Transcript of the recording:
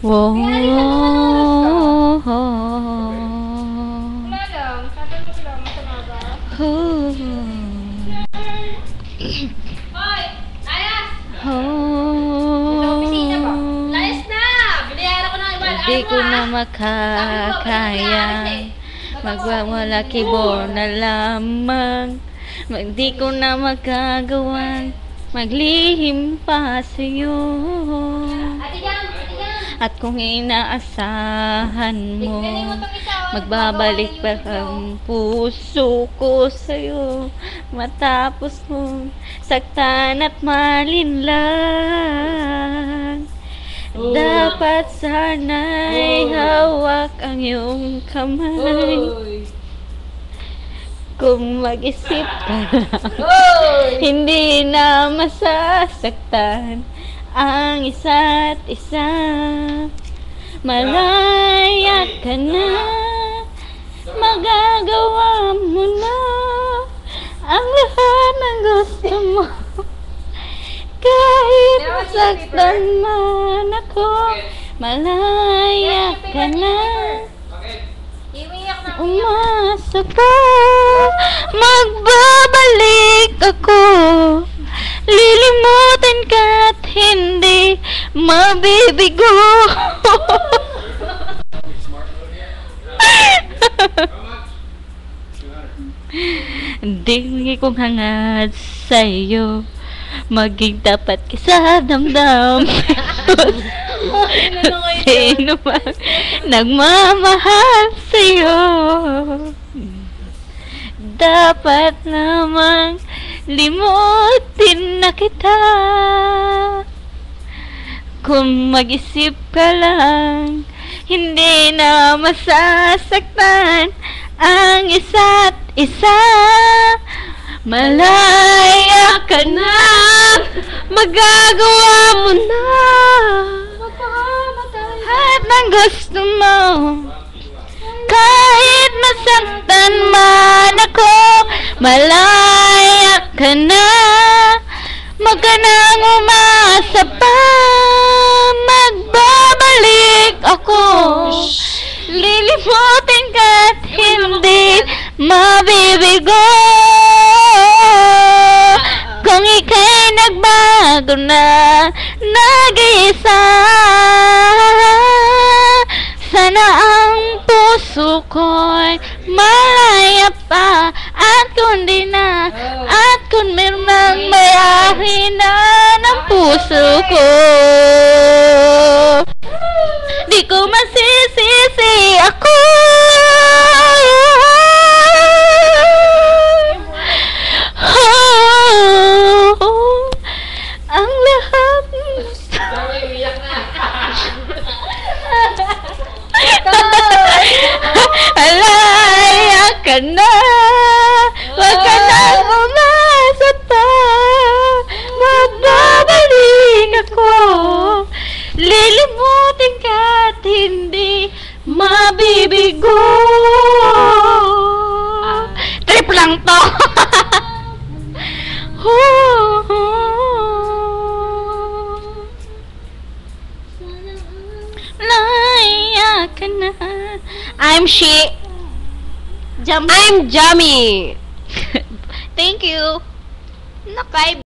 Wow. Wala lang. Tatanong ko lang. Masama ba? Hoy! Layas! Sa opisina ba? Layas na! Binayaran ko ng iba. Hindi ko na makakaya. Magwawala kibo na lamang. Hindi ko na magagawang maglihim pa sa'yo. Ate Jam! Ate Jam! At kung inaasahan mo, Tignan mo itong isa. magbabalik pa ang puso ko sa'yo. Matapos mong saktan at malinlang. Dapat sana'y hawak ang iyong kamay. Kung mag-isip ka lang, hindi na masasaktan ang isa't isa. Malaya ka na, magagawa mo na ang lahat ng gusto mo. Kahit masaktan man ako, malaya ka na. Iwiyak na. Umasa ka, magbabalik ako. Lilimutan ka at hindi mabibigo. Hindi kong hangad sa'yo, maging tapat ka sa damdam. Sino ba nagmamahal sa'yo? Dapat namang limutin na kita. Kung mag-isip ka lang, hindi na masasaktan ang isa't isa. Malaya ka na, magagawa mo na lahat ng gusto mo. Kahit masaktan man ako, malaya ka na. Huwag ka nang umasa pa, magbabalik ako. Lilimutin ka at hindi mabibigo. Kung ika'y nagbago na, nag-iisa, sana ang puso ko'y malaya pa. At kung di na, at kung merong may-ari na ng puso ko, di ko masisisi ako. Ang lahat alaya ka na, wag ka nang umasa pa, magbabalik ako. Lilimutin ka at hindi mabibigo. Trip lang to. Laya ka na. I'm Jammy. Thank you. Nakay.